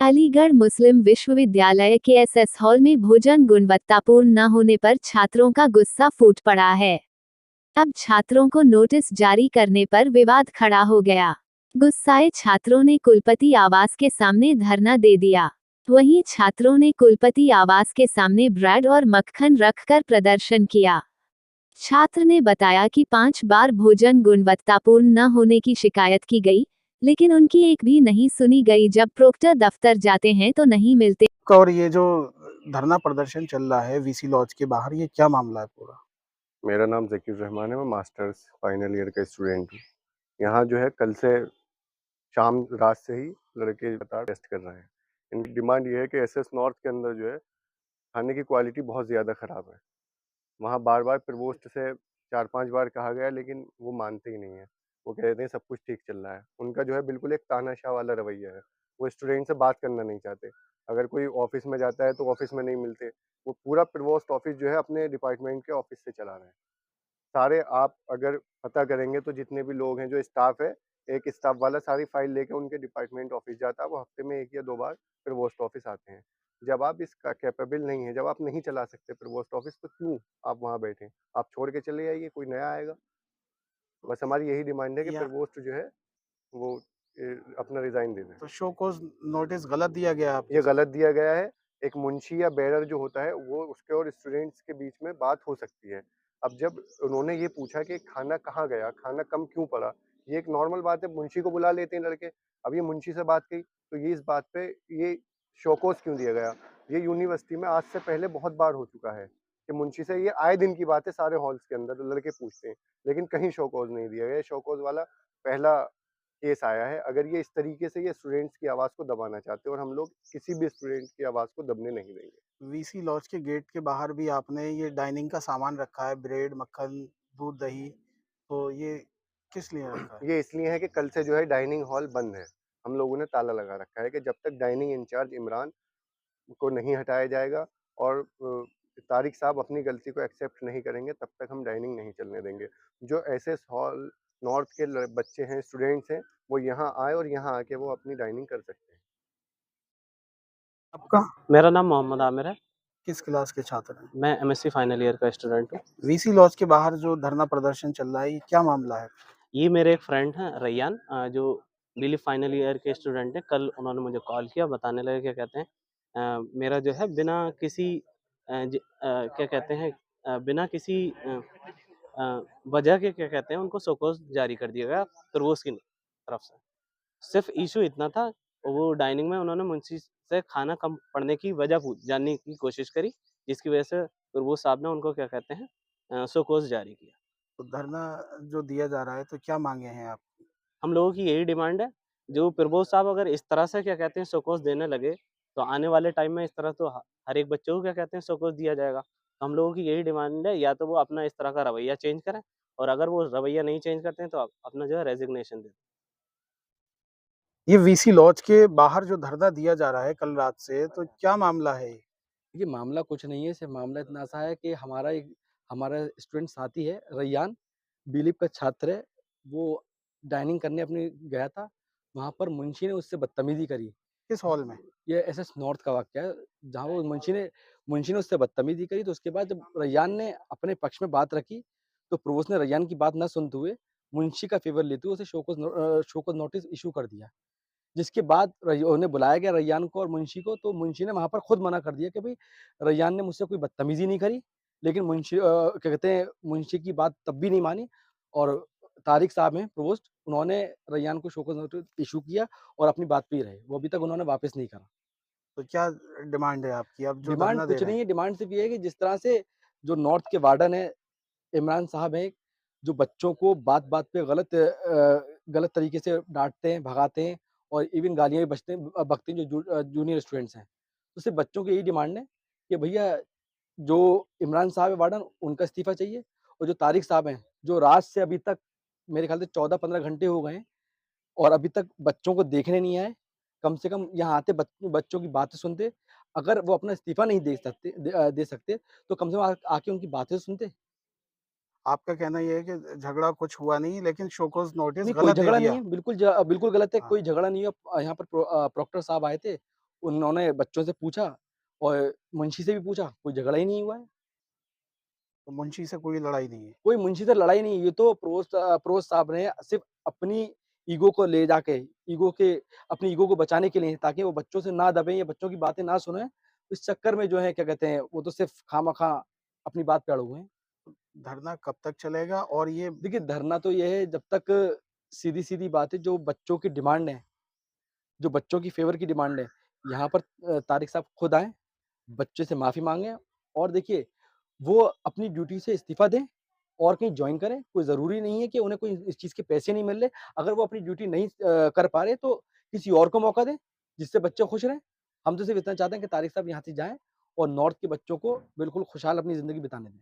अलीगढ़ मुस्लिम विश्वविद्यालय के SS hall में भोजन गुणवत्तापूर्ण न होने पर छात्रों का गुस्सा फूट पड़ा है। अब छात्रों को नोटिस जारी करने पर विवाद खड़ा हो गया। गुस्साए छात्रों ने कुलपति आवास के सामने धरना दे दिया। वहीं छात्रों ने कुलपति आवास के सामने ब्रेड और मक्खन रखकर प्रदर्शन किया। छात्र ने बताया कि 5 बार भोजन गुणवत्तापूर्ण न होने की शिकायत की गई, लेकिन उनकी एक भी नहीं सुनी गई। जब प्रोक्टर दफ्तर जाते हैं तो नहीं मिलते। और ये जो धरना प्रदर्शन चल रहा है वीसी लॉज के बाहर, ये क्या मामला है पूरा? मेरा नाम ज़कीर रहमान है, मैं मास्टर्स फाइनल ईयर का स्टूडेंट हूँ। यहाँ जो है कल से शाम रात से ही लड़के लगातार टेस्ट कर रहे हैं। इनकी डिमांड ये है कि एसएस नॉर्थ के अंदर जो है खाने की क्वालिटी बहुत ज़्यादा ख़राब है। वहाँ बार-बार प्रवोस्ट से 4-5 बार कहा गया, लेकिन वो मानते ही नहीं हैं। वो कहते हैं सब कुछ ठीक चल रहा है। उनका जो है बिल्कुल एक तानाशाह वाला रवैया है। वो स्टूडेंट से बात करना नहीं चाहते। अगर कोई ऑफ़िस में जाता है तो ऑफ़िस में नहीं मिलते। वो पूरा प्रवोस्ट ऑफ़िस जो है अपने डिपार्टमेंट के ऑफ़िस से चला रहे हैं। सारे आप अगर पता करेंगे तो जितने भी लोग हैं, जो स्टाफ है, एक स्टाफ वाला सारी फाइल लेके उनके डिपार्टमेंट ऑफिस जाता है। वो हफ्ते में 1 या 2 बार प्रवोस्ट ऑफिस आते हैं। जब आप इसका कैपेबल नहीं है, जब आप नहीं चला सकते प्रवोस्ट ऑफिस, तो क्यों आप वहाँ बैठे? आप छोड़ के चले जाइए, कोई नया आएगा। बस हमारी यही डिमांड है कि या प्रवोस्ट जो है वो अपना रिज़ाइन दे दें। तो शो कॉज नोटिस गलत दिया गया है आपके ये साथ? गलत दिया गया है। एक मुंशी या बेरर जो होता है, वो उसके और स्टूडेंट्स के बीच में बात हो सकती है। अब जब उन्होंने ये पूछा कि खाना कहाँ गया, खाना कम क्यों पड़ा? ये एक नॉर्मल बात है, मुंशी को बुला लेते हैं लड़के। अब ये मुंशी से बात की, तो ये इस बात पे ये शोकॉज़ क्यों दिया गया? ये यूनिवर्सिटी में आज से पहले बहुत बार हो चुका है कि मुंशी से ये आए दिन की बात है, सारे हॉल्स के अंदर लड़के पूछते हैं, लेकिन कहीं शोकॉज़ नहीं दिया गया। शोकॉज़ वाला पहला केस आया है। अगर ये इस तरीके से ये स्टूडेंट्स की आवाज़ को दबाना चाहते हैं, और हम लोग किसी भी स्टूडेंट की आवाज़ को दबने नहीं देंगे। वीसी लॉज के गेट के बाहर भी आपने ये डाइनिंग का सामान रखा है, ब्रेड, मक्खन, दूध, दही, तो ये किस लिए रखा है? ये इसलिए है कि कल से जो है डाइनिंग हॉल बंद है। हम लोगों ने ताला लगा रखा है कि जब तक डाइनिंग इंचार्ज इमरान को नहीं हटाया जाएगा और तारिक साहब अपनी गलती को एक्सेप्ट नहीं करेंगे, तब तक हम डाइनिंग नहीं चलने देंगे। जो एसएस हॉल नॉर्थ के बच्चे हैं, स्टूडेंट्स हैं, वो यहाँ आए और यहाँ आके वो अपनी डाइनिंग कर सकते हैं। आपका मेरा नाम मोहम्मद आमिर है। किस क्लास के छात्र हैं? मैं एमएससी फाइनल ईयर का स्टूडेंट हूँ। वीसी लॉज के बाहर जो धरना प्रदर्शन चल रहा है, ये क्या मामला है? ये मेरे एक फ्रेंड हैं रैयान, जो दिल्ली फाइनल ईयर के स्टूडेंट हैं। कल उन्होंने मुझे कॉल किया, बताने लगे क्या कहते हैं, मेरा जो है बिना किसी क्या कहते हैं, बिना किसी वजह के क्या कहते हैं उनको शोकॉज जारी कर दिया गया तुरबूज की तरफ से। सिर्फ इशू इतना था, वो डाइनिंग में उन्होंने मुंशी से खाना कम पड़ने की वजह जानने की कोशिश करी, जिसकी वजह से तुरबूज साहब ने उनको क्या कहते हैं शोकॉज जारी किया। तो धरना जो दिया जा रहा है, तो क्या मांगे हैं आप? हम लोगों की यही डिमांड है, जो प्रबोध साहब अगर इस तरह से क्या कहते हैं शोकॉज देने लगे, तो आने वाले टाइम में इस तरह तो हर एक बच्चे को क्या कहते हैं शोकॉज दिया जाएगा। तो हम लोगों की यही डिमांड है, या तो वो अपना इस तरह का रवैया चेंज करें, और अगर वो रवैया नहीं चेंज करते हैं तो अपना जो है रेजिग्नेशन दें। ये वीसी लॉज के बाहर जो धरना दिया जा रहा है कल रात से, तो क्या मामला है ये? ये मामला कुछ नहीं है, सिर्फ मामला इतना सा है कि हमारा स्टूडेंट साथी है रैयान, बीलीप का छात्र है। वो डाइनिंग करने अपने गया था, वहाँ पर मुंशी ने उससे बदतमीज़ी करी। किस हॉल में? ये एसएस नॉर्थ का वाक़या है, जहाँ वो मुंशी ने उससे बदतमीज़ी करी। तो उसके बाद जब रैयान ने अपने पक्ष में बात रखी, तो प्रोवोस्ट ने रैयान की बात ना सुनते हुए मुंशी का फ़ेवर लेते हुए उसे शोकॉज़ नोटिस इश्यू कर दिया। जिसके बाद उन्हें बुलाया गया रैयान को और मुंशी को, तो मुंशी ने वहाँ पर खुद मना कर दिया कि भई रैयान ने मुझसे कोई बदतमीज़ी नहीं करी। लेकिन क्या कहते हैं, मुंशी की बात तब भी नहीं मानी, और तारिक साहब हैं प्रोवोस्ट, उन्होंने रैयान को शोकॉज़ नोटिस इश्यू किया और अपनी बात पे ही रहे। वो अभी तक उन्होंने वापस नहीं करा। तो क्या डिमांड है आपकी? आप जो डिमांड धरना दे कुछ रहे नहीं हैं? है, डिमांड सिर्फ़ ये है कि जिस तरह से जो नॉर्थ के वार्डन हैं, इमरान साहब हैं, जो बच्चों को बात-बात पे गलत तरीके से डाँटते हैं, भगाते हैं और इवन गालियाँ भी बकते हैं जो जूनियर स्टूडेंट्स हैं। तो सिर्फ़ बच्चों की यही डिमांड है कि भैया जो इमरान साहब है वार्डन, उनका इस्तीफ़ा चाहिए, और जो तारिक साहब हैं, जो रात से अभी तक मेरे ख़्याल से 14-15 घंटे हो गए हैं और अभी तक बच्चों को देखने नहीं आए। कम से कम यहाँ आते बच्चों की बातें सुनते। अगर वो अपना इस्तीफ़ा नहीं दे सकते, तो कम से कम आके उनकी बातें तो सुनते। आपका कहना ये है कि झगड़ा कुछ हुआ नहीं, लेकिन शो कॉज़ नोटिस नहीं, कोई गलत दे झगड़ा नहीं दिया। है, बिल्कुल गलत है, हाँ। कोई झगड़ा नहीं है। यहाँ पर प्रोक्टर साहब आए थे, उन्होंने बच्चों से पूछा और मुंशी से भी पूछा, कोई झगड़ा ही नहीं हुआ है। तो मुंशी से कोई लड़ाई नहीं है। कोई मुंशी से लड़ाई नहीं, ये तो फिरोज़ साहब ने सिर्फ़ अपनी ईगो को ले जाके अपनी ईगो को बचाने के लिए ताकि वो बच्चों से ना दबें या बच्चों की बातें ना सुनें, इस चक्कर में जो है क्या कहते हैं, वो तो सिर्फ़ खामख़ा अपनी बात पे अड़े हुए हैं। धरना कब तक चलेगा और ये देखिए, धरना तो ये है जब तक सीधी-सीधी बात है, जो बच्चों की डिमांड है, जो बच्चों की फ़ेवर की डिमांड है, यहाँ पर तारिक साहब खुद आएँ, बच्चे से माफ़ी माँगे और देखिए, वो अपनी ड्यूटी से इस्तीफ़ा दें और कहीं जॉइन करें। कोई ज़रूरी नहीं है कि उन्हें कोई इस चीज़ के पैसे नहीं मिल रहे। अगर वो अपनी ड्यूटी नहीं कर पा रहे, तो किसी और को मौका दें, जिससे बच्चे खुश रहें। हम तो सिर्फ़ इतना चाहते हैं कि तारिक साहब यहाँ से जाएँ और नॉर्थ के बच्चों को बिल्कुल खुशहाल अपनी ज़िंदगी बिताने दें।